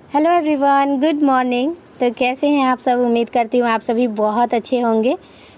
Hello everyone, good morning. तो कैसे हैं आप सब? उम्मीद करती हूँ आप सभी बहुत अच्छे होंगे।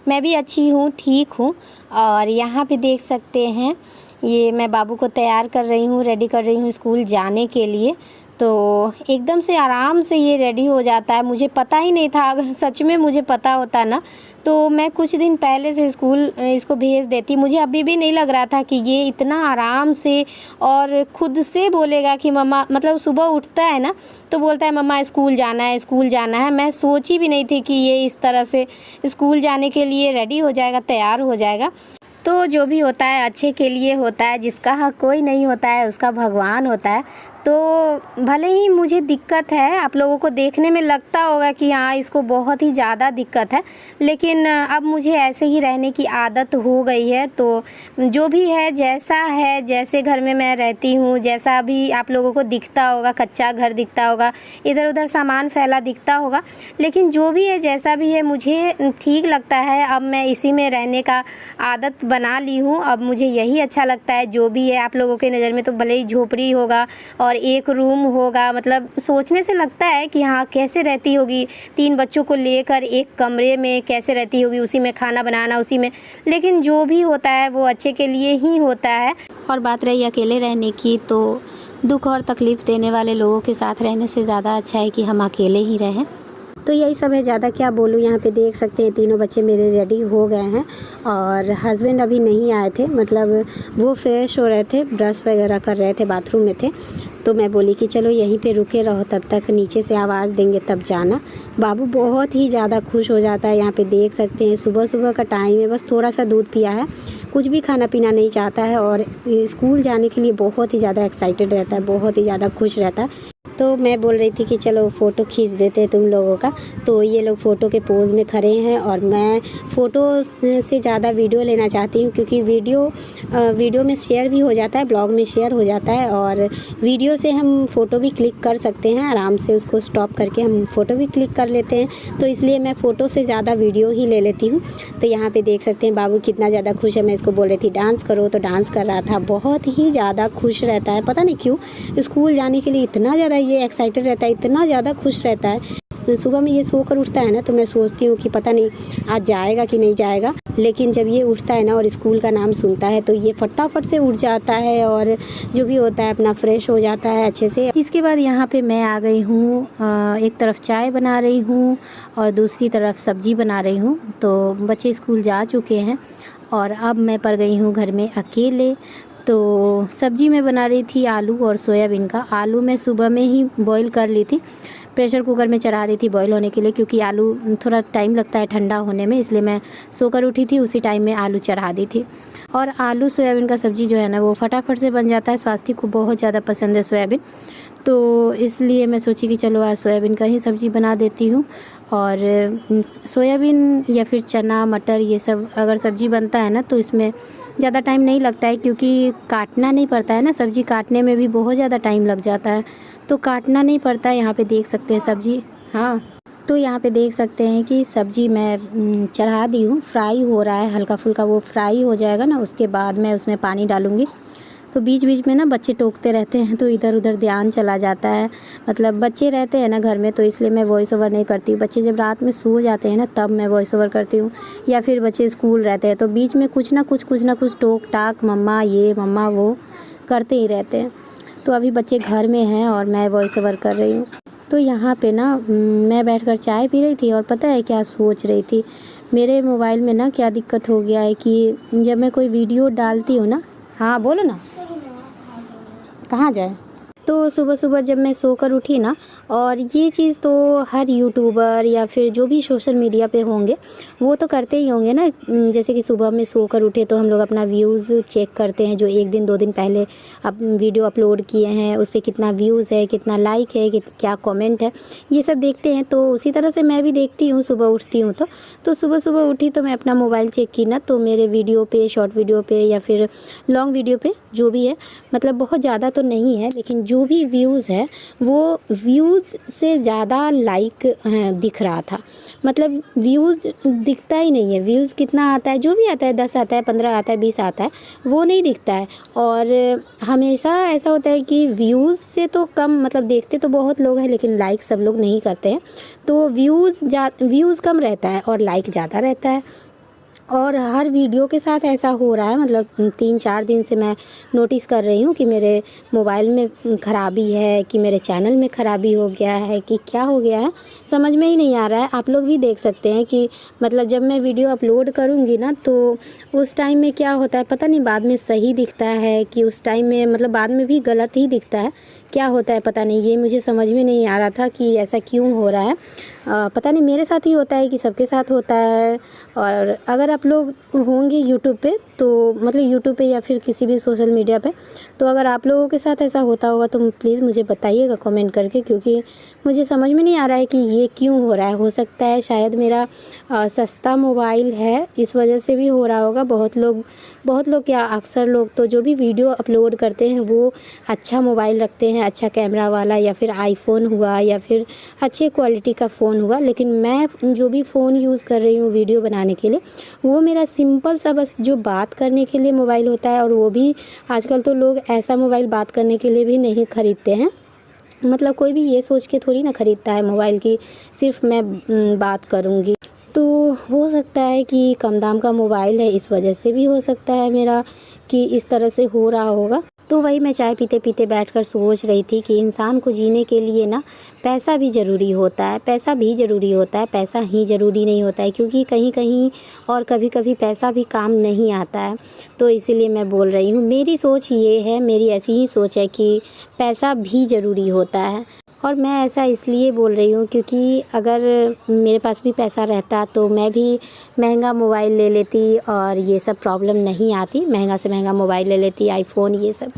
मैं भी अच्छी हूँ, ठीक हूँ। और यहाँ पे देख सकते हैं ये मैं बाबू को तैयार कर रही हूँ, रेडी कर रही हूँ स्कूल जाने के लिए। तो एकदम से आराम से ये रेडी हो जाता है, मुझे पता ही नहीं था। अगर सच में मुझे पता होता ना तो मैं कुछ दिन पहले से स्कूल इसको भेज देती। मुझे अभी भी नहीं लग रहा था कि ये इतना आराम से और ख़ुद से बोलेगा कि मम्मा, मतलब सुबह उठता है ना तो बोलता है मम्मा स्कूल जाना है, स्कूल जाना है। मैं सोची भी नहीं थी कि ये इस तरह से स्कूल जाने के लिए रेडी हो जाएगा, तैयार हो जाएगा। तो जो भी होता है अच्छे के लिए होता है, जिसका हक कोई नहीं होता है उसका भगवान होता है। तो भले ही मुझे दिक्कत है, आप लोगों को देखने में लगता होगा कि हाँ इसको बहुत ही ज़्यादा दिक्कत है, लेकिन अब मुझे ऐसे ही रहने की आदत हो गई है। तो जो भी है, जैसा है, जैसे घर में मैं रहती हूँ, जैसा भी आप लोगों को दिखता होगा, कच्चा घर दिखता होगा, इधर उधर सामान फैला दिखता होगा, लेकिन जो भी है, जैसा भी है, मुझे ठीक लगता है। अब मैं इसी में रहने का आदत बना ली हूँ। अब मुझे यही अच्छा लगता है। जो भी है आप लोगों के नज़र में तो भले ही झोपड़ी होगा और एक रूम होगा, मतलब सोचने से लगता है कि हाँ कैसे रहती होगी 3 बच्चों को लेकर एक कमरे में, कैसे रहती होगी, उसी में खाना बनाना, उसी में। लेकिन जो भी होता है वो अच्छे के लिए ही होता है। और बात रही अकेले रहने की, तो दुख और तकलीफ़ देने वाले लोगों के साथ रहने से ज़्यादा अच्छा है कि हम अकेले ही रहें। तो यही सब है, ज़्यादा क्या बोलूँ। यहाँ पे देख सकते हैं तीनों बच्चे मेरे रेडी हो गए हैं और हस्बैंड अभी नहीं आए थे, मतलब वो फ्रेश हो रहे थे, ब्रश वगैरह कर रहे थे, बाथरूम में थे। तो मैं बोली कि चलो यहीं पे रुके रहो, तब तक नीचे से आवाज़ देंगे तब जाना। बाबू बहुत ही ज़्यादा खुश हो जाता है। यहाँ पे देख सकते हैं सुबह सुबह का टाइम है, बस थोड़ा सा दूध पिया है, कुछ भी खाना पीना नहीं चाहता है और स्कूल जाने के लिए बहुत ही ज़्यादा एक्साइटेड रहता है, बहुत ही ज़्यादा खुश रहता है। तो मैं बोल रही थी कि चलो फ़ोटो खींच देते हैं तुम लोगों का। तो ये लोग फ़ोटो के पोज़ में खड़े हैं और मैं फ़ोटो से ज़्यादा वीडियो लेना चाहती हूँ, क्योंकि वीडियो में शेयर भी हो जाता है, ब्लॉग में शेयर हो जाता है और वीडियो से हम फ़ोटो भी क्लिक कर सकते हैं। आराम से उसको स्टॉप करके हम फ़ोटो भी क्लिक कर लेते हैं। तो इसलिए मैं फ़ोटो से ज़्यादा वीडियो ही ले लेती हूँ। तो यहाँ पे देख सकते हैं बाबू कितना ज़्यादा खुश है। मैं इसको बोल रही थी डांस करो तो डांस कर रहा था। बहुत ही ज़्यादा खुश रहता है, पता नहीं क्यों स्कूल जाने के लिए इतना ज़्यादा ये एक्साइटेड रहता है, इतना ज़्यादा खुश रहता है। सुबह में ये सोकर उठता है ना तो मैं सोचती हूँ कि पता नहीं आज जाएगा कि नहीं जाएगा, लेकिन जब ये उठता है ना और स्कूल का नाम सुनता है तो ये फटाफट से उठ जाता है और जो भी होता है अपना फ्रेश हो जाता है अच्छे से। इसके बाद यहाँ पे मैं आ गई हूँ, एक तरफ चाय बना रही हूँ और दूसरी तरफ सब्जी बना रही हूँ। तो बच्चे स्कूल जा चुके हैं और अब मैं पड़ गई हूँ घर में अकेले। तो सब्जी में बना रही थी आलू और सोयाबीन का। आलू मैं सुबह में ही बॉईल कर ली थी, प्रेशर कुकर में चढ़ा दी थी बॉईल होने के लिए, क्योंकि आलू थोड़ा टाइम लगता है ठंडा होने में, इसलिए मैं सोकर उठी थी उसी टाइम में आलू चढ़ा दी थी। और आलू सोयाबीन का सब्ज़ी जो है ना वो फटाफट से बन जाता है। स्वास्थ्य को बहुत ज़्यादा पसंद है सोयाबीन, तो इसलिए मैं सोची कि चलो आज सोयाबीन का ही सब्ज़ी बना देती हूँ। और सोयाबीन या फिर चना मटर ये सब अगर सब्ज़ी बनता है ना तो इसमें ज़्यादा टाइम नहीं लगता है, क्योंकि काटना नहीं पड़ता है ना। सब्ज़ी काटने में भी बहुत ज़्यादा टाइम लग जाता है, तो काटना नहीं पड़ता है। यहाँ पे देख सकते हैं सब्ज़ी, हाँ तो यहाँ पे देख सकते हैं कि सब्ज़ी मैं चढ़ा दी हूँ, फ्राई हो रहा है हल्का फुल्का। वो फ्राई हो जाएगा ना उसके बाद मैं उसमें पानी डालूँगी। तो बीच बीच में ना बच्चे टोकते रहते हैं तो इधर उधर ध्यान चला जाता है, मतलब बच्चे रहते हैं ना घर में, तो इसलिए मैं वॉइस ओवर नहीं करती। बच्चे जब रात में सो जाते हैं ना तब मैं वॉइस ओवर करती हूँ, या फिर बच्चे स्कूल रहते हैं तो बीच में कुछ ना कुछ टोक टाक, मम्मा ये मम्मा वो करते ही रहते हैं। तो अभी बच्चे घर में हैं और मैं वॉइस ओवर कर रही हूँ। तो यहाँ पे ना मैं बैठकर चाय पी रही थी और पता है क्या सोच रही थी, मेरे मोबाइल में ना क्या दिक्कत हो गया है कि जब मैं कोई वीडियो डालती हूँ ना, हाँ बोलो ना, कहाँ जाए। तो सुबह सुबह जब मैं सोकर उठी ना, और ये चीज़ तो हर यूट्यूबर या फिर जो भी सोशल मीडिया पे होंगे वो तो करते ही होंगे ना। जैसे कि सुबह में सोकर उठे तो हम लोग अपना व्यूज़ चेक करते हैं, जो 1 दिन 2 दिन पहले अब वीडियो अपलोड किए हैं उस पर कितना व्यूज़ है, कितना लाइक है, क्या कमेंट है, ये सब देखते हैं। तो उसी तरह से मैं भी देखती हूँ, सुबह उठती हूँ तो सुबह सुबह उठी तो मैं अपना मोबाइल चेक की ना, तो मेरे वीडियो पे, शॉर्ट वीडियो पे या फिर लॉन्ग वीडियो पे जो भी है, मतलब बहुत ज़्यादा तो नहीं है लेकिन जो जो भी व्यूज़ है वो व्यूज़ से ज़्यादा लाइक दिख रहा था। मतलब व्यूज़ दिखता ही नहीं है, व्यूज़ कितना आता है, जो भी आता है 10 आता है, 15 आता है, 20 आता है, वो नहीं दिखता है। और हमेशा ऐसा होता है कि व्यूज़ से तो कम, मतलब देखते तो बहुत लोग हैं लेकिन लाइक सब लोग नहीं करते हैं। तो व्यूज़ कम रहता है और लाइक ज़्यादा रहता है। और हर वीडियो के साथ ऐसा हो रहा है, मतलब 3-4 दिन से मैं नोटिस कर रही हूँ कि मेरे मोबाइल में ख़राबी है, कि मेरे चैनल में ख़राबी हो गया है, कि क्या हो गया है समझ में ही नहीं आ रहा है। आप लोग भी देख सकते हैं कि मतलब जब मैं वीडियो अपलोड करूँगी ना तो उस टाइम में क्या होता है पता नहीं, बाद में सही दिखता है कि उस टाइम में मतलब बाद में भी गलत ही दिखता है, क्या होता है पता नहीं। ये मुझे समझ में नहीं आ रहा था कि ऐसा क्यों हो रहा है। पता नहीं मेरे साथ ही होता है कि सबके साथ होता है। और अगर आप लोग होंगे यूट्यूब पे, तो मतलब यूट्यूब पे या फिर किसी भी सोशल मीडिया पे, तो अगर आप लोगों के साथ ऐसा होता होगा तो प्लीज़ मुझे बताइएगा कमेंट करके, क्योंकि मुझे समझ में नहीं आ रहा है कि ये क्यों हो रहा है। हो सकता है शायद मेरा सस्ता मोबाइल है, इस वजह से भी हो रहा होगा। बहुत लोग क्या, अक्सर लोग तो जो भी वीडियो अपलोड करते हैं वो अच्छा मोबाइल रखते हैं, अच्छा कैमरा वाला, या फिर आईफोन हुआ या फिर अच्छे क्वालिटी का फ़ोन हुआ। लेकिन मैं जो भी फ़ोन यूज़ कर रही हूँ वीडियो बनाने के लिए, वो मेरा सिंपल सा बस जो बात करने के लिए मोबाइल होता है। और वो भी आजकल तो लोग ऐसा मोबाइल बात करने के लिए भी नहीं ख़रीदते हैं। मतलब कोई भी ये सोच के थोड़ी ना ख़रीदता है मोबाइल की सिर्फ मैं बात करूँगी। तो हो सकता है कि कम दाम का मोबाइल है, इस वजह से भी हो सकता है मेरा कि इस तरह से हो रहा होगा। तो वही मैं चाय पीते पीते बैठकर सोच रही थी कि इंसान को जीने के लिए ना पैसा भी ज़रूरी होता है, पैसा भी ज़रूरी होता है, पैसा ही ज़रूरी नहीं होता है, क्योंकि कहीं कहीं और कभी कभी पैसा भी काम नहीं आता है। तो इसीलिए मैं बोल रही हूँ, मेरी सोच ये है, मेरी ऐसी ही सोच है कि पैसा भी ज़रूरी होता है। और मैं ऐसा इसलिए बोल रही हूँ क्योंकि अगर मेरे पास भी पैसा रहता तो मैं भी महंगा मोबाइल ले लेती और ये सब प्रॉब्लम नहीं आती। महंगा से महंगा मोबाइल ले लेती, आईफोन, ये सब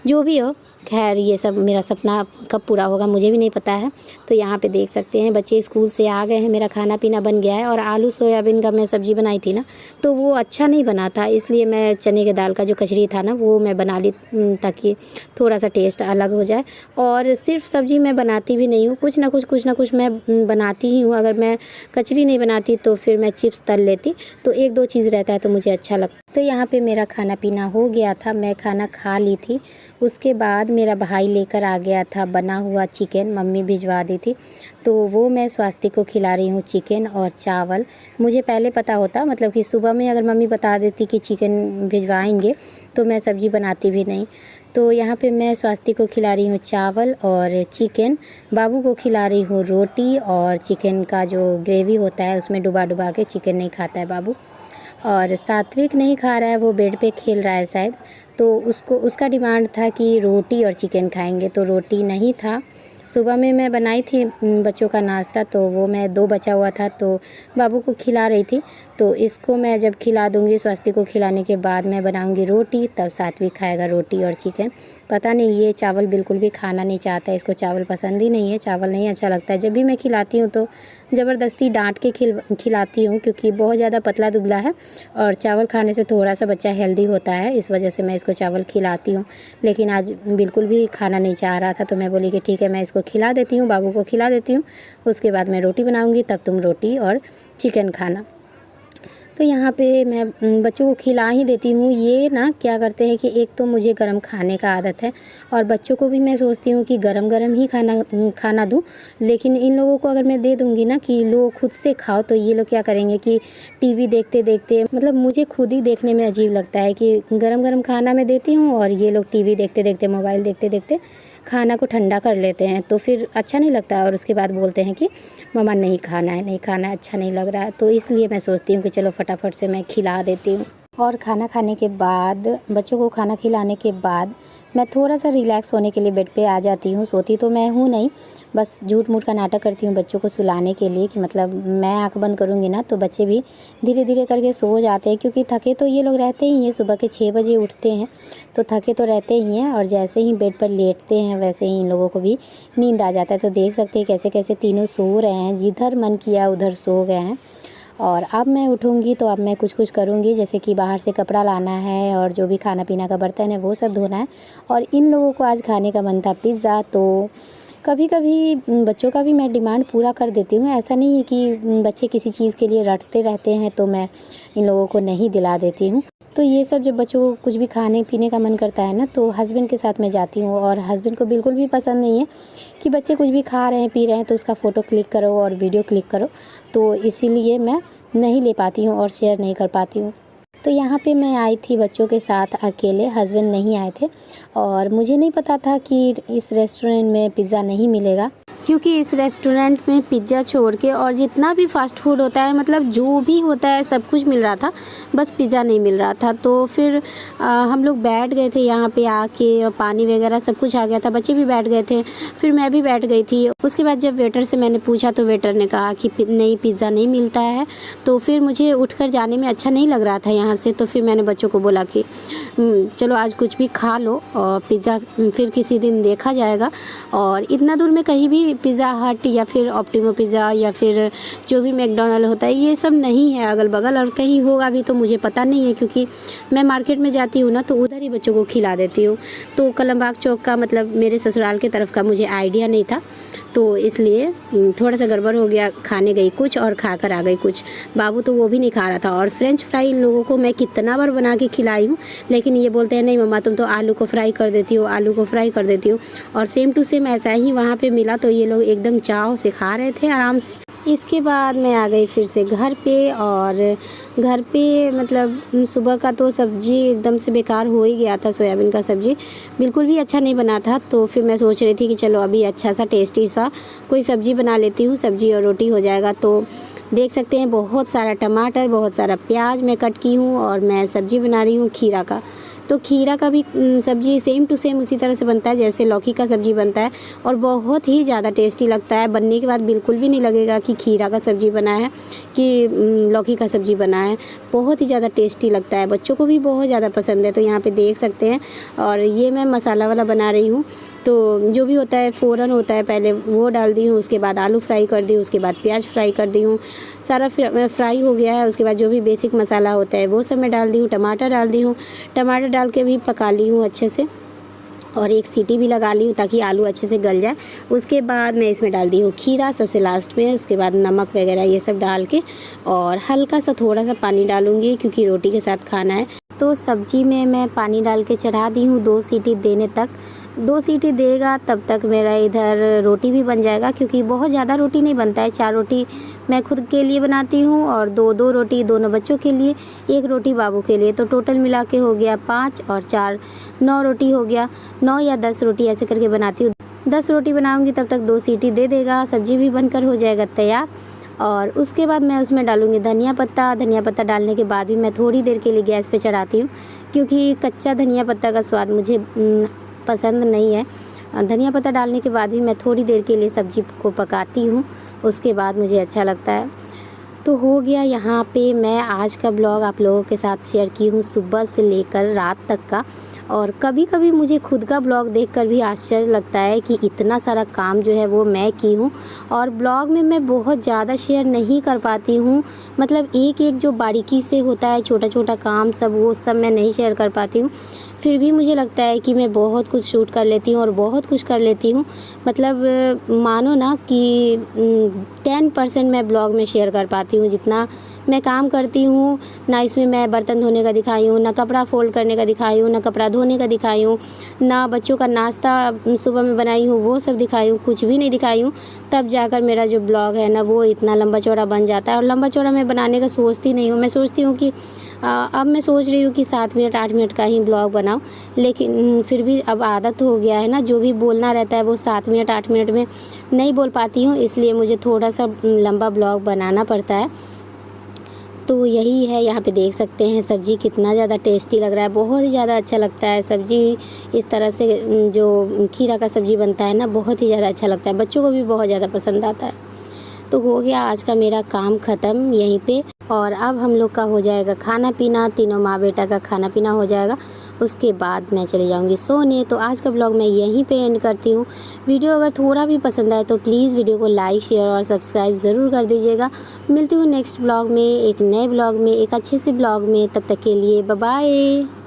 जो भी हो। खैर ये सब मेरा सपना कब पूरा होगा मुझे भी नहीं पता है। तो यहाँ पे देख सकते हैं बच्चे स्कूल से आ गए हैं, मेरा खाना पीना बन गया है। और आलू सोयाबीन का मैं सब्ज़ी बनाई थी ना, तो वो अच्छा नहीं बना था, इसलिए मैं चने के दाल का जो कचरी था ना वो मैं बना ली, ताकि थोड़ा सा टेस्ट अलग हो जाए। और सिर्फ सब्ज़ी मैं बनाती भी नहीं हूँ, कुछ ना कुछ मैं बनाती ही हूँ। अगर मैं कचरी नहीं बनाती तो फिर मैं चिप्स तल लेती, तो 1-2 चीज़ रहता है तो मुझे अच्छा लगता है। तो यहाँ पे मेरा खाना पीना हो गया था, मैं खाना खा ली थी। उसके बाद मेरा भाई लेकर आ गया था बना हुआ चिकन, मम्मी भिजवा दी थी, तो वो मैं स्वास्ति को खिला रही हूँ, चिकन और चावल। मुझे पहले पता होता, मतलब कि सुबह में अगर मम्मी बता देती कि चिकन भिजवाएंगे तो मैं सब्ज़ी बनाती भी नहीं। तो यहाँ पे मैं स्वास्ति को खिला रही हूँ चावल और चिकन, बाबू को खिला रही हूँ रोटी। और चिकन का जो ग्रेवी होता है उसमें डुबा के, चिकन नहीं खाता है बाबू। और सात्विक नहीं खा रहा है, वो बेड पे खेल रहा है शायद, तो उसका डिमांड था कि रोटी और चिकन खाएंगे, तो रोटी नहीं था। सुबह में मैं बनाई थी बच्चों का नाश्ता, तो वो मैं 2 बचा हुआ था तो बाबू को खिला रही थी। तो इसको मैं जब खिला दूँगी, स्वास्थी को खिलाने के बाद मैं बनाऊँगी रोटी, तब सात्विक खाएगा रोटी और चिकन। पता नहीं ये चावल बिल्कुल भी खाना नहीं चाहता है, इसको चावल पसंद ही नहीं है, चावल नहीं अच्छा लगता है। जब भी मैं खिलाती हूँ तो ज़बरदस्ती डांट के खिलाती हूँ, क्योंकि बहुत ज़्यादा पतला दुबला है और चावल खाने से थोड़ा सा बच्चा हेल्दी होता है, इस वजह से मैं इसको चावल खिलाती हूँ। लेकिन आज बिल्कुल भी खाना नहीं चाह रहा था, तो मैं बोली कि ठीक है मैं इसको खिला देती हूँ, बाबू को खिला देती हूँ, उसके बाद मैं रोटी बनाऊँगी, तब तुम रोटी और चिकन खाना। तो यहाँ पे मैं बच्चों को खिला ही देती हूँ। ये ना क्या करते हैं कि एक तो मुझे गरम खाने का आदत है, और बच्चों को भी मैं सोचती हूँ कि गरम ही खाना दूँ। लेकिन इन लोगों को अगर मैं दे दूँगी ना कि लो खुद से खाओ, तो ये लोग क्या करेंगे कि टीवी देखते देखते, मतलब मुझे खुद ही देखने में अजीब लगता है कि गरम खाना मैं देती हूँ और ये लोग टीवी देखते देखते, मोबाइल देखते देखते खाना को ठंडा कर लेते हैं, तो फिर अच्छा नहीं लगता। और उसके बाद बोलते हैं कि मम्मा नहीं खाना है, अच्छा नहीं लग रहा है। तो इसलिए मैं सोचती हूँ कि चलो फटाफट से मैं खिला देती हूँ। और खाना खाने के बाद, बच्चों को खाना खिलाने के बाद मैं थोड़ा सा रिलैक्स होने के लिए बेड पे आ जाती हूँ। सोती तो मैं हूँ नहीं, बस झूठ मूठ का नाटक करती हूँ बच्चों को सुलाने के लिए, कि मतलब मैं आँख बंद करूँगी ना तो बच्चे भी धीरे धीरे करके सो जाते हैं, क्योंकि थके तो ये लोग रहते ही हैं। सुबह के 6 बजे उठते हैं तो थके तो रहते ही हैं, और जैसे ही बेड पर लेटते हैं वैसे ही इन लोगों को भी नींद आ जाता है। तो देख सकते हैं कैसे कैसे तीनों सो रहे हैं, जिधर मन किया उधर सो गए हैं। और अब मैं उठूँगी तो अब मैं कुछ कुछ करूँगी, जैसे कि बाहर से कपड़ा लाना है और जो भी खाना पीना का बर्तन है वो सब धोना है। और इन लोगों को आज खाने का मन था पिज़्ज़ा, तो कभी कभी बच्चों का भी मैं डिमांड पूरा कर देती हूँ। ऐसा नहीं है कि बच्चे किसी चीज़ के लिए रटते रहते हैं तो मैं इन लोगों को नहीं दिला देती हूँ। तो ये सब जब बच्चों को कुछ भी खाने पीने का मन करता है ना, तो हस्बैंड के साथ मैं जाती हूँ। और हस्बैंड को बिल्कुल भी पसंद नहीं है कि बच्चे कुछ भी खा रहे हैं पी रहे हैं तो उसका फ़ोटो क्लिक करो और वीडियो क्लिक करो, तो इसीलिए मैं नहीं ले पाती हूँ और शेयर नहीं कर पाती हूँ। तो यहाँ पे मैं आई थी बच्चों के साथ अकेले, हस्बैंड नहीं आए थे और मुझे नहीं पता था कि इस रेस्टोरेंट में पिज़्ज़ा नहीं मिलेगा, क्योंकि इस रेस्टोरेंट में पिज़्ज़ा छोड़ के और जितना भी फ़ास्ट फूड होता है, मतलब जो भी होता है सब कुछ मिल रहा था, बस पिज़्ज़ा नहीं मिल रहा था। तो फिर हम लोग बैठ गए थे यहाँ पे आके, पानी वगैरह सब कुछ आ गया था, बच्चे भी बैठ गए थे, फिर मैं भी बैठ गई थी। उसके बाद जब वेटर से मैंने पूछा तो वेटर ने कहा कि नहीं, पिज़्ज़ा नहीं मिलता है। तो फिर मुझे उठकर जाने में अच्छा नहीं लग रहा था यहाँ से, तो फिर मैंने बच्चों को बोला कि चलो आज कुछ भी खा लो और पिज़्ज़ा फिर किसी दिन देखा जाएगा। और इतना दूर में कहीं भी पिज़्ज़ा हट या फिर ऑप्टिमो पिज़्ज़ा या फिर जो भी मैकडॉनल्ड होता है, ये सब नहीं है अगल बगल, और कहीं होगा भी तो मुझे पता नहीं है, क्योंकि मैं मार्केट में जाती हूँ ना तो उधर ही बच्चों को खिला देती हूँ। तो कलमबाग चौक का, मतलब मेरे ससुराल की तरफ का मुझे आइडिया नहीं था, तो इसलिए थोड़ा सा गड़बड़ हो गया। खाने गई कुछ और खा कर आ गई कुछ। बाबू तो वो भी नहीं खा रहा था। और फ्रेंच फ्राई इन लोगों को मैं कितना बार बना के खिलाई हूँ, लेकिन ये बोलते हैं नहीं मम्मा तुम तो आलू को फ्राई कर देती हो, आलू को फ्राई कर देती हो। और सेम टू सेम ऐसा ही वहाँ पे मिला, तो ये लोग एकदम चाव से खा रहे थे आराम से। इसके बाद मैं आ गई फिर से घर पे, और घर पे मतलब सुबह का तो सब्ज़ी एकदम से बेकार हो ही गया था। सोयाबीन का सब्ज़ी बिल्कुल भी अच्छा नहीं बना था। तो फिर मैं सोच रही थी कि चलो अभी अच्छा सा टेस्टी सा कोई सब्ज़ी बना लेती हूँ, सब्ज़ी और रोटी हो जाएगा। तो देख सकते हैं बहुत सारा टमाटर, बहुत सारा प्याज मैं कट की हूँ और मैं सब्ज़ी बना रही हूँ खीरा का। तो खीरा का भी सब्ज़ी सेम टू सेम उसी तरह से बनता है जैसे लौकी का सब्ज़ी बनता है, और बहुत ही ज़्यादा टेस्टी लगता है। बनने के बाद बिल्कुल भी नहीं लगेगा कि खीरा का सब्ज़ी बना है कि लौकी का सब्ज़ी बना है। बहुत ही ज़्यादा टेस्टी लगता है, बच्चों को भी बहुत ज़्यादा पसंद है। तो यहाँ पे देख सकते हैं। और ये मैं मसाला वाला बना रही हूँ, तो जो भी होता है फ़ौरन होता है, पहले वो डाल दी हूँ, उसके बाद आलू फ्राई कर दी, उसके बाद प्याज फ्राई कर दी हूँ। सारा फ्राई हो गया है, उसके बाद जो भी बेसिक मसाला होता है वो सब मैं डाल दी हूँ। टमाटर डाल दी हूँ, टमाटर डाल के भी पका ली हूँ अच्छे से, और एक सीटी भी लगा ली हूँ ताकि आलू अच्छे से गल जाए। उसके बाद मैं इसमें डाल दी हूँ खीरा सबसे लास्ट में, उसके बाद नमक वगैरह ये सब डाल के, और हल्का सा थोड़ा सा पानी डालूँगी क्योंकि रोटी के साथ खाना है। तो सब्जी में मैं पानी डाल के चढ़ा दी हूँ 2 सीटी देने तक। 2 सीटी देगा तब तक मेरा इधर रोटी भी बन जाएगा, क्योंकि बहुत ज़्यादा रोटी नहीं बनता है। 4 रोटी मैं खुद के लिए बनाती हूँ और 2 रोटी दोनों बच्चों के लिए, 1 रोटी बाबू के लिए। तो टोटल मिला के हो गया 5 और 4 9 रोटी हो गया। 9 या 10 रोटी ऐसे करके बनाती हूँ। 10 रोटी बनाऊँगी तब तक 2 सीटी दे देगा, सब्जी भी बनकर हो जाएगा तैयार। और उसके बाद मैं उसमें डालूँगी धनिया पत्ता। धनिया पत्ता डालने के बाद भी मैं थोड़ी देर के लिए गैस पे चढ़ाती हूँ, क्योंकि कच्चा धनिया पत्ता का स्वाद मुझे पसंद नहीं है। धनिया पत्ता डालने के बाद भी मैं थोड़ी देर के लिए सब्ज़ी को पकाती हूँ, उसके बाद मुझे अच्छा लगता है। तो हो गया यहाँ पे मैं आज का ब्लॉग आप लोगों के साथ शेयर की हूँ, सुबह से लेकर रात तक का। और कभी कभी मुझे खुद का ब्लॉग देखकर भी आश्चर्य लगता है कि इतना सारा काम जो है वो मैं की हूँ, और ब्लॉग में मैं बहुत ज़्यादा शेयर नहीं कर पाती हूँ। मतलब एक एक जो बारीकी से होता है छोटा छोटा काम सब, वो सब मैं नहीं शेयर कर पाती हूँ। फिर भी मुझे लगता है कि मैं बहुत कुछ शूट कर लेती हूँ और बहुत कुछ कर लेती हूँ। मतलब मानो ना कि 10% मैं ब्लॉग में शेयर कर पाती हूँ। जितना मैं काम करती हूँ ना, इसमें मैं बर्तन धोने का दिखाई हूँ, ना कपड़ा फोल्ड करने का दिखाई हूँ, ना कपड़ा धोने का दिखाई हूँ, ना बच्चों का नाश्ता सुबह में बनाई हूँ वो सब दिखाई हूँ, कुछ भी नहीं दिखाई हूँ। तब जाकर मेरा जो ब्लॉग है ना वो इतना लंबा चौड़ा बन जाता है। और लंबा चौड़ा मैं बनाने का सोचती नहीं हूँ। मैं सोचती हूँ कि अब मैं सोच रही हूँ कि 7 मिनट 8 मिनट का ही ब्लॉग बनाऊँ, लेकिन फिर भी अब आदत हो गया है ना, जो भी बोलना रहता है वो 7 मिनट 8 मिनट में नहीं बोल पाती हूँ, इसलिए मुझे थोड़ा सा लंबा ब्लॉग बनाना पड़ता है। तो यही है, यहाँ पे देख सकते हैं सब्ज़ी कितना ज़्यादा टेस्टी लग रहा है, बहुत ही ज़्यादा अच्छा लगता है सब्ज़ी। इस तरह से जो खीरा का सब्ज़ी बनता है ना, बहुत ही ज़्यादा अच्छा लगता है, बच्चों को भी बहुत ज़्यादा पसंद आता है। तो हो गया आज का मेरा काम ख़त्म यहीं पे, और अब हम लोग का हो जाएगा खाना पीना, तीनों माँ बेटा का खाना पीना हो जाएगा। उसके बाद मैं चले जाऊँगी सोने। तो आज का ब्लॉग मैं यहीं पे एंड करती हूँ। वीडियो अगर थोड़ा भी पसंद आए तो प्लीज़ वीडियो को लाइक शेयर और सब्सक्राइब ज़रूर कर दीजिएगा। मिलती हूँ नेक्स्ट ब्लॉग में, एक नए ब्लॉग में, एक अच्छे से ब्लॉग में। तब तक के लिए बाय बाय।